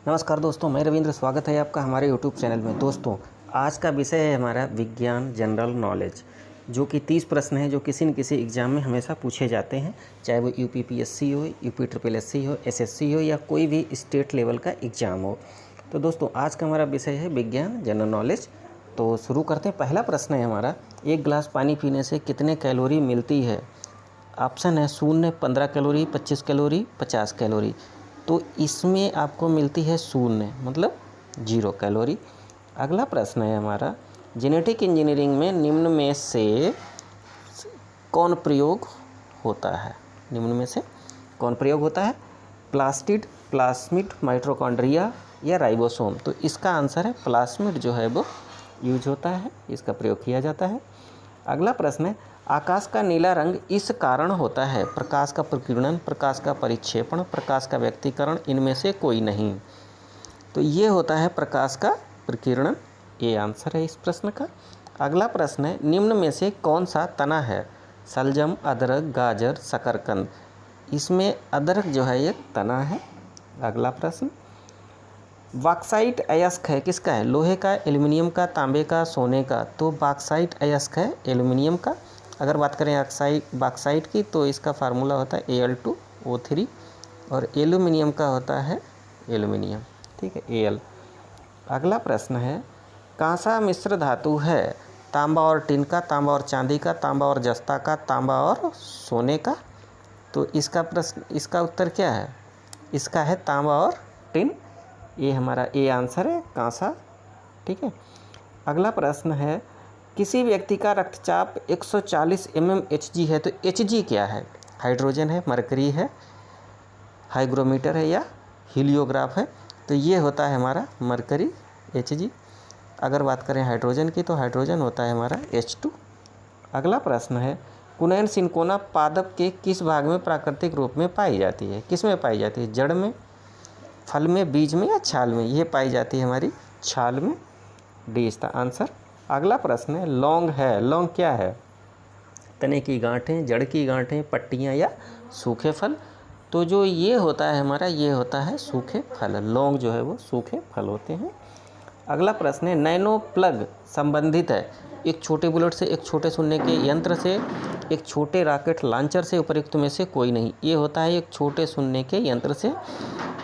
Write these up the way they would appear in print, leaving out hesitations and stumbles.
नमस्कार दोस्तों, मैं रविंद्र। स्वागत है आपका हमारे यूट्यूब चैनल में। दोस्तों, आज का विषय है हमारा विज्ञान जनरल नॉलेज, जो कि 30 प्रश्न हैं जो किसी न किसी एग्ज़ाम में हमेशा पूछे जाते हैं, चाहे वो यूपीपीएससी हो, यूपीट्रिपलएससी हो, एसएससी हो या कोई भी स्टेट लेवल का एग्ज़ाम हो। तो दोस्तों, आज का हमारा विषय है विज्ञान जनरल नॉलेज। तो शुरू करते हैं। पहला प्रश्न है हमारा, एक गिलास पानी पीने से कितने कैलोरी मिलती है? ऑप्शन है 0, 15 कैलोरी, 25 कैलोरी, 50 कैलोरी। तो इसमें आपको मिलती है 0, मतलब 0 कैलोरी। अगला प्रश्न है हमारा, जेनेटिक इंजीनियरिंग में निम्न में से कौन प्रयोग होता है? निम्न में से कौन प्रयोग होता है? प्लास्टिड, प्लास्मिड, माइटोकॉन्ड्रिया या राइबोसोम? तो इसका आंसर है प्लास्मिड जो है वो यूज होता है, इसका प्रयोग किया जाता है। अगला प्रश्न है, आकाश का नीला रंग इस कारण होता है? प्रकाश का प्रकीर्णन, प्रकाश का परिक्षेपण, प्रकाश का व्यक्तीकरण, इनमें से कोई नहीं। तो ये होता है प्रकाश का प्रकीर्णन, ये आंसर है इस प्रश्न का। अगला प्रश्न है, निम्न में से कौन सा तना है? शलजम, अदरक, गाजर, शकरकंद? इसमें अदरक जो है एक तना है। अगला प्रश्न, बॉक्साइट अयस्क है किसका है? लोहे का, एल्युमिनियम का, तांबे का, सोने का? तो बॉक्साइट अयस्क है एल्युमिनियम का। अगर बात करें बॉक्साइट की, तो इसका फार्मूला होता है Al2O3 और एल्युमिनियम का होता है एल्युमिनियम, ठीक है, Al। अगला प्रश्न है, कांसा मिश्र धातु है? तांबा और टिन का, तांबा और चांदी का, तांबा और जस्ता का, तांबा और सोने का? तो इसका उत्तर क्या है? इसका है तांबा और टिन, ये हमारा ए आंसर है, कांसा, ठीक है। अगला प्रश्न है, किसी व्यक्ति का रक्तचाप 140 mmHg है, तो Hg क्या है? हाइड्रोजन है, मरकरी है, हाइग्रोमीटर है या हीलियोग्राफ है? तो ये होता है हमारा मरकरी, Hg। अगर बात करें हाइड्रोजन की, तो हाइड्रोजन होता है हमारा H2। अगला प्रश्न है, कुनैन सिंकोना पादप के किस भाग में प्राकृतिक रूप में पाई जाती है? किस में पाई जाती है? जड़ में, फल में, बीज में या छाल में? ये पाई जाती है हमारी छाल में, डी इसका आंसर। अगला प्रश्न है, लौंग है, लौंग क्या है? तने की गांठें, जड़ की गांठें, पट्टियाँ या सूखे फल? तो जो ये होता है हमारा, ये होता है सूखे फल। लौंग जो है वो सूखे फल होते हैं। अगला प्रश्न है, नैनो प्लग संबंधित है एक छोटे बुलेट से, एक छोटे सुनने के यंत्र से, एक छोटे रॉकेट लॉन्चर से, उपयुक्त में से कोई नहीं। ये होता है एक छोटे सुनने के यंत्र से।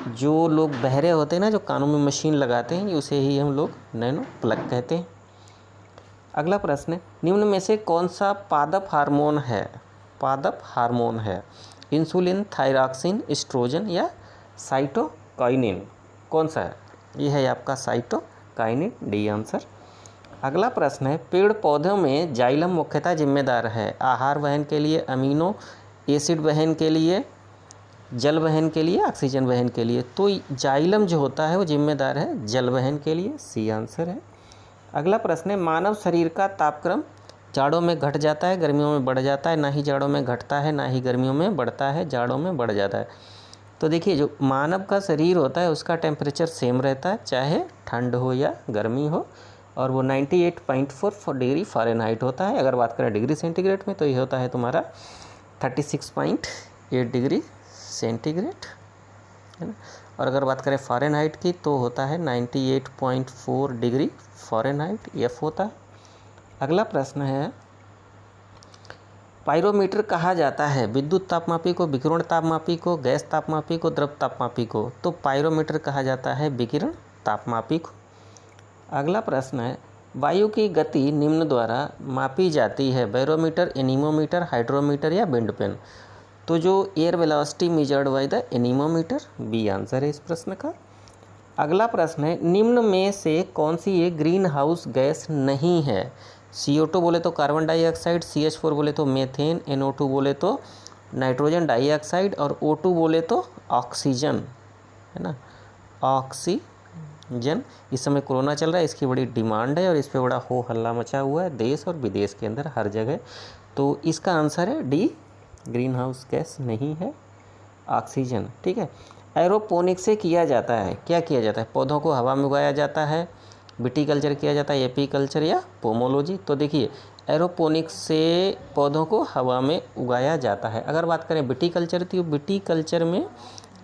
जो लोग बहरे होते हैं ना, जो कानों में मशीन लगाते हैं, उसे ही हम लोग नैनो प्लग कहते हैं। अगला प्रश्न है, निम्न में से कौन सा पादप हार्मोन है? पादप हार्मोन है इंसुलिन, थायरॉक्सिन, एस्ट्रोजन या साइटोकाइनिन? कौन सा है? ये है आपका साइटोकाइनिन, डी आंसर। अगला प्रश्न है, पेड़ पौधों में जाइलम मुख्यतः जिम्मेदार है आहार वहन के लिए, अमीनो एसिड वहन के लिए, जल वहन के लिए, ऑक्सीजन वहन के लिए? तो जाइलम जो होता है वो जिम्मेदार है जल वहन के लिए, सी आंसर है। अगला प्रश्न है, मानव शरीर का तापक्रम जाड़ों में घट जाता है, गर्मियों में बढ़ जाता है? ना ही जाड़ों में घटता है, ना ही गर्मियों में बढ़ता है, जाड़ों में बढ़ जाता है। तो देखिए, जो मानव का शरीर होता है उसका टेम्परेचर सेम रहता है, चाहे ठंड हो या गर्मी हो, और वो 98.4 डिग्री फ़ारेनहाइट होता है। अगर बात करें डिग्री सेंटीग्रेड में, तो ये होता है तुम्हारा 36.8 डिग्री सेंटीग्रेड, है ना। और अगर बात करें फ़ारेनहाइट की, तो होता है 98.4 डिग्री फ़ारेनहाइट, एफ होता है। अगला प्रश्न है, पाइरोमीटर कहा जाता है विद्युत तापमापी को, विकिरण तापमापी को, गैस तापमापी को, द्रव तापमापी को? तो पाइरोमीटर कहा जाता है विकिरण तापमापी को। अगला प्रश्न है, वायु की गति निम्न द्वारा मापी जाती है? बैरोमीटर, एनीमोमीटर, हाइड्रोमीटर या विंड पेन? तो जो air velocity measured by the anemometer, B answer है इस प्रश्न का। अगला प्रश्न है, निम्न में से कौन सी एक ग्रीन हाउस गैस नहीं है? CO2 बोले तो कार्बन डाइऑक्साइड, CH4 बोले तो मीथेन, NO2 बोले तो नाइट्रोजन डाइऑक्साइड और O2 बोले तो ऑक्सीजन, है ना, ऑक्सीजन। इस समय कोरोना चल रहा है, इसकी बड़ी डिमांड है और इस पर बड़ा हो हल्ला मचा हुआ है देश और विदेश के अंदर, हर जगह। तो इसका आंसर है डी, ग्रीन हाउस गैस नहीं है, ऑक्सीजन, ठीक है। एरोपोनिक से किया जाता है, क्या किया जाता है? पौधों को हवा में उगाया जाता है, विटीकल्चर किया जाता है, एपीकल्चर या पोमोलॉजी? तो देखिए, एरोपोनिक्स से पौधों को हवा में उगाया जाता है। अगर बात करें विटीकल्चर की, तो विटीकल्चर में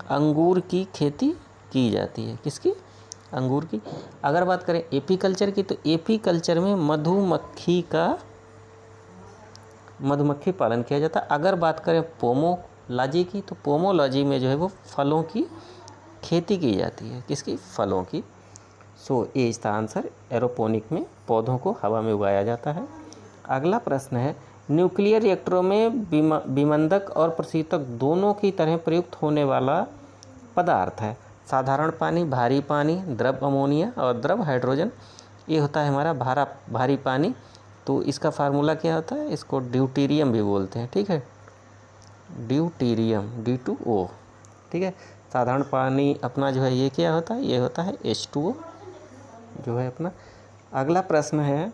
अंगूर की खेती की जाती है। किसकी? अंगूर की। अगर बात करें एपीकल्चर की, तो एपीकल्चर में मधुमक्खी पालन किया जाता है। अगर बात करें पोमोलॉजी की, तो पोमोलॉजी में जो है वो फलों की खेती की जाती है। किसकी? फलों की। सो ए इज द आंसर। एरोपोनिक में पौधों को हवा में उगाया जाता है। अगला प्रश्न है, न्यूक्लियर रिएक्टरों में विमंदक और प्रशीतक दोनों की तरह प्रयुक्त होने वाला पदार्थ है। साधारण पानी, भारी पानी, द्रव अमोनिया और द्रव हाइड्रोजन। ये होता है हमारा भारी पानी। तो इसका फार्मूला क्या होता है? इसको ड्यूटीरियम भी बोलते हैं। ठीक है, ड्यूटीरियम, D2O। ठीक है, साधारण पानी अपना जो है ये क्या होता है? ये होता है H2O जो है अपना। अगला प्रश्न है,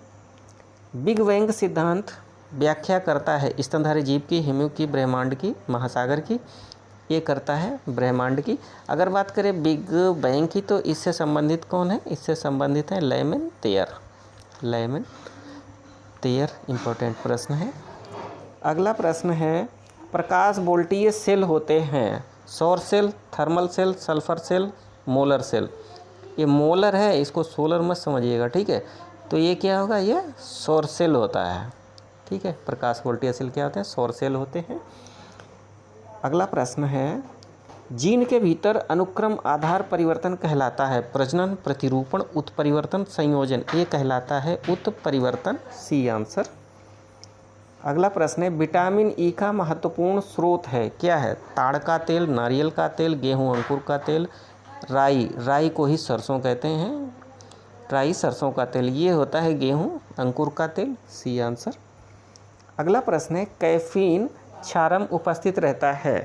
बिग बैंग सिद्धांत व्याख्या करता है स्तनधारी जीव की, हिमु की, ब्रह्मांड की, महासागर की। ये करता है ब्रह्मांड की। अगर बात करें बिग बैंग की, तो इससे संबंधित कौन है? इससे संबंधित है लेमन तेयर। इम्पोर्टेंट प्रश्न है। अगला प्रश्न है, प्रकाश वोल्टीय सेल होते हैं सौर cell, thermal cell, sulphur cell, molar cell. ये मोलर है, इसको सोलर मत समझिएगा। ठीक है, तो ये क्या होगा? ये सौर सेल होता है। ठीक है, प्रकाश वोल्टीय सेल क्या होते हैं? सौर सेल होते हैं। अगला प्रश्न है, जीन के भीतर अनुक्रम आधार परिवर्तन कहलाता है प्रजनन, प्रतिरूपण, उत्परिवर्तन, संयोजन। ये कहलाता है उत्परिवर्तन। C answer. अगला प्रश्न है, विटामिन ई का महत्वपूर्ण स्रोत है। क्या है? ताड़ का तेल, नारियल का तेल, गेहूं अंकुर का तेल, राई को ही सरसों कहते हैं, राई सरसों का तेल। ये होता है गेहूं अंकुर का तेल। C answer. अगला प्रश्न है, कैफीन क्षारम उपस्थित रहता है।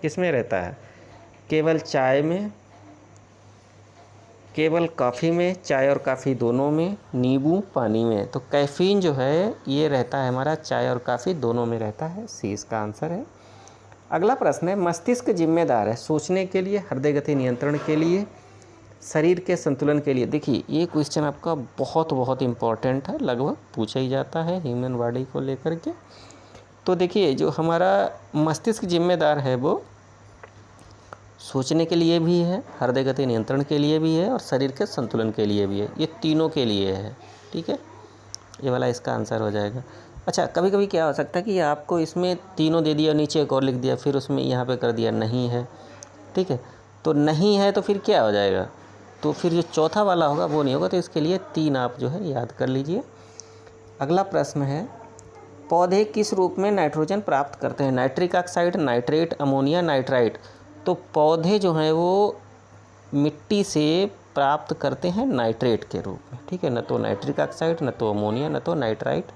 किसमें रहता है? केवल चाय में, केवल कॉफ़ी में, चाय और कॉफ़ी दोनों में, नींबू पानी में। तो कैफीन जो है ये रहता है हमारा चाय और कॉफ़ी दोनों में रहता है। सी इसका आंसर है। अगला प्रश्न है, मस्तिष्क जिम्मेदार है सोचने के लिए, हृदय गति नियंत्रण के लिए, शरीर के संतुलन के लिए। देखिए ये क्वेश्चन आपका बहुत इम्पोर्टेंट है, लगभग पूछा ही जाता है ह्यूमन बॉडी को लेकर के। तो देखिए जो हमारा मस्तिष्क जिम्मेदार है वो सोचने के लिए भी है, हृदय गति नियंत्रण के लिए भी है और शरीर के संतुलन के लिए भी है। ये तीनों के लिए है। ठीक है, ये वाला इसका आंसर हो जाएगा। अच्छा, कभी कभी क्या हो सकता है कि आपको इसमें तीनों दे दिया, नीचे एक और लिख दिया, फिर उसमें यहाँ पे कर दिया नहीं है। ठीक है, तो नहीं है तो फिर क्या हो जाएगा? तो फिर जो चौथा वाला होगा वो नहीं होगा। तो इसके लिए 3 आप जो है याद कर लीजिए। अगला प्रश्न है, पौधे किस रूप में नाइट्रोजन प्राप्त करते हैं? Nitric oxide, nitrate, ammonia, nitrite. तो पौधे जो हैं वो मिट्टी से प्राप्त करते हैं नाइट्रेट के रूप में। ठीक है, न तो नाइट्रिक ऑक्साइड, न तो अमोनिया, न तो नाइट्राइट।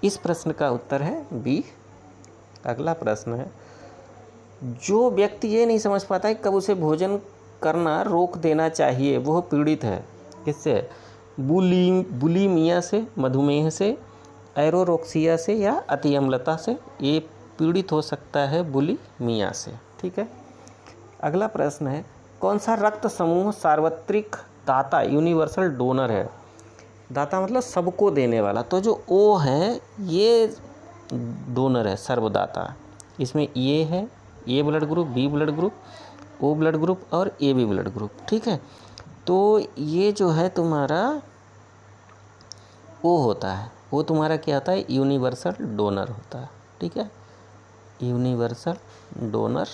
इस प्रश्न का उत्तर है बी। अगला प्रश्न है, जो व्यक्ति ये नहीं समझ पाता है कब उसे भोजन करना रोक देना चाहिए, वह पीड़ित है। किससे? बुलीमिया से, मधुमेह से, एरोरोक्सिया से या अति अम्लता से। ये पीड़ित हो सकता है बुलीमिया से। ठीक है। अगला प्रश्न है, कौन सा रक्त समूह सार्वत्रिक दाता यूनिवर्सल डोनर है? दाता मतलब सबको देने वाला। तो जो ओ है ये डोनर है, सर्वदाता। इसमें ये है, A blood group, B blood group, O blood group और ए बी ब्लड ग्रुप। ठीक है, तो ये जो है तुम्हारा ओ होता है, वो तुम्हारा क्या होता है? यूनिवर्सल डोनर होता है। ठीक है, यूनिवर्सल डोनर।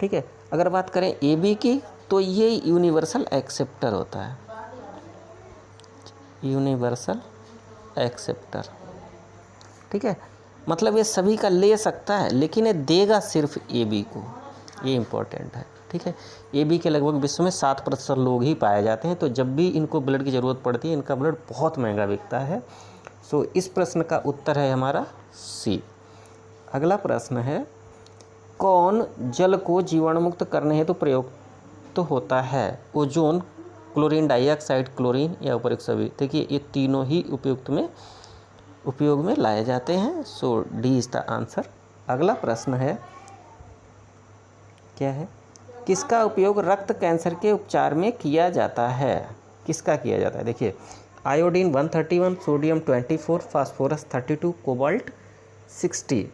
ठीक है, अगर बात करें ए बी की तो ये यूनिवर्सल एक्सेप्टर होता है, यूनिवर्सल एक्सेप्टर। ठीक है, मतलब ये सभी का ले सकता है लेकिन ये देगा सिर्फ ए बी को। ये इम्पोर्टेंट है। ठीक है, ए बी के लगभग विश्व में 7% लोग ही पाए जाते हैं। तो जब भी इनको ब्लड की ज़रूरत पड़ती है इनका ब्लड बहुत महंगा बिकता है। सो इस प्रश्न का उत्तर है हमारा सी। अगला प्रश्न है, कौन जल को जीवाणुमुक्त करने हेतु प्रयोग तो होता है? ओजोन, क्लोरीन डाइऑक्साइड, क्लोरीन या उपयुक्त सभी। देखिए ये तीनों ही उपयोग में लाए जाते हैं। सो डी इज द आंसर। अगला प्रश्न है, क्या है? किसका उपयोग रक्त कैंसर के उपचार में किया जाता है? किसका किया जाता है? देखिए आयोडीन 131, सोडियम 24, फास्फोरस 32, कोबाल्ट 60।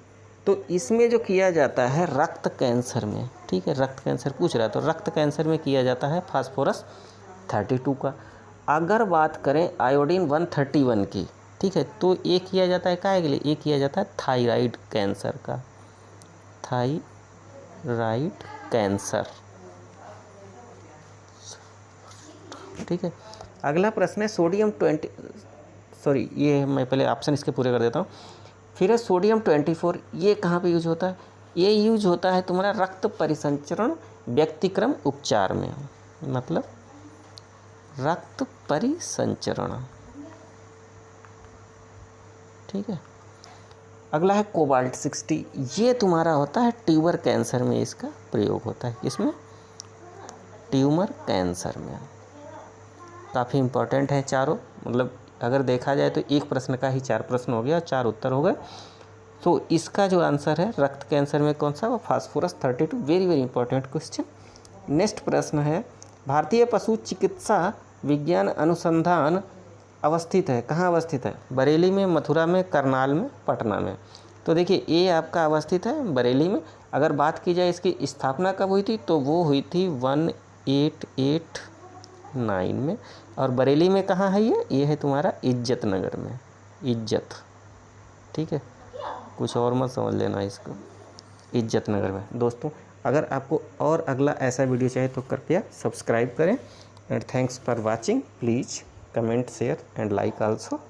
तो इसमें जो किया जाता है रक्त कैंसर में, ठीक है, रक्त कैंसर पूछ रहा है, तो रक्त कैंसर में किया जाता है फास्फोरस 32 का। अगर बात करें आयोडीन 131 की, ठीक है, तो ये किया जाता है काहे के लिए, ये किया जाता है थायराइड कैंसर का, थायराइड कैंसर, ठीक है। अगला प्रश्न है सोडियम 20, सॉरी ये मैं पहले ऑप्शन इसके पूरे कर देता हूँ। फिर है सोडियम 24, ये कहाँ पे यूज होता है, ये यूज होता है तुम्हारा रक्त परिसंचरण व्यक्तिक्रम उपचार में, मतलब रक्त परिसंचरण, ठीक है। अगला है कोबाल्ट 60, ये तुम्हारा होता है ट्यूमर कैंसर में, इसका प्रयोग होता है, इसमें ट्यूमर कैंसर में। काफ़ी इम्पोर्टेंट है चारों, मतलब अगर देखा जाए तो एक प्रश्न का ही 4 प्रश्न हो गया, 4 उत्तर हो गए। तो इसका जो आंसर है रक्त कैंसर में कौन सा, वो phosphorus 32, very very important question. Next प्रश्न है भारतीय पशु चिकित्सा विज्ञान अनुसंधान अवस्थित है, कहाँ अवस्थित है, बरेली में, मथुरा में, करनाल में, पटना में। तो देखिए ये आपका अवस्थित है बरेली में। अगर बात की जाए इसकी स्थापना कब हुई थी, तो वो हुई थी 1889 में। और बरेली में कहाँ है ये है तुम्हारा इज्जत नगर में, इज्जत, ठीक है, कुछ और मत समझ लेना इसको, इज्जत नगर में। दोस्तों अगर आपको और अगला ऐसा वीडियो चाहिए तो कृपया सब्सक्राइब करें, and thanks for watching, please comment, share and like also.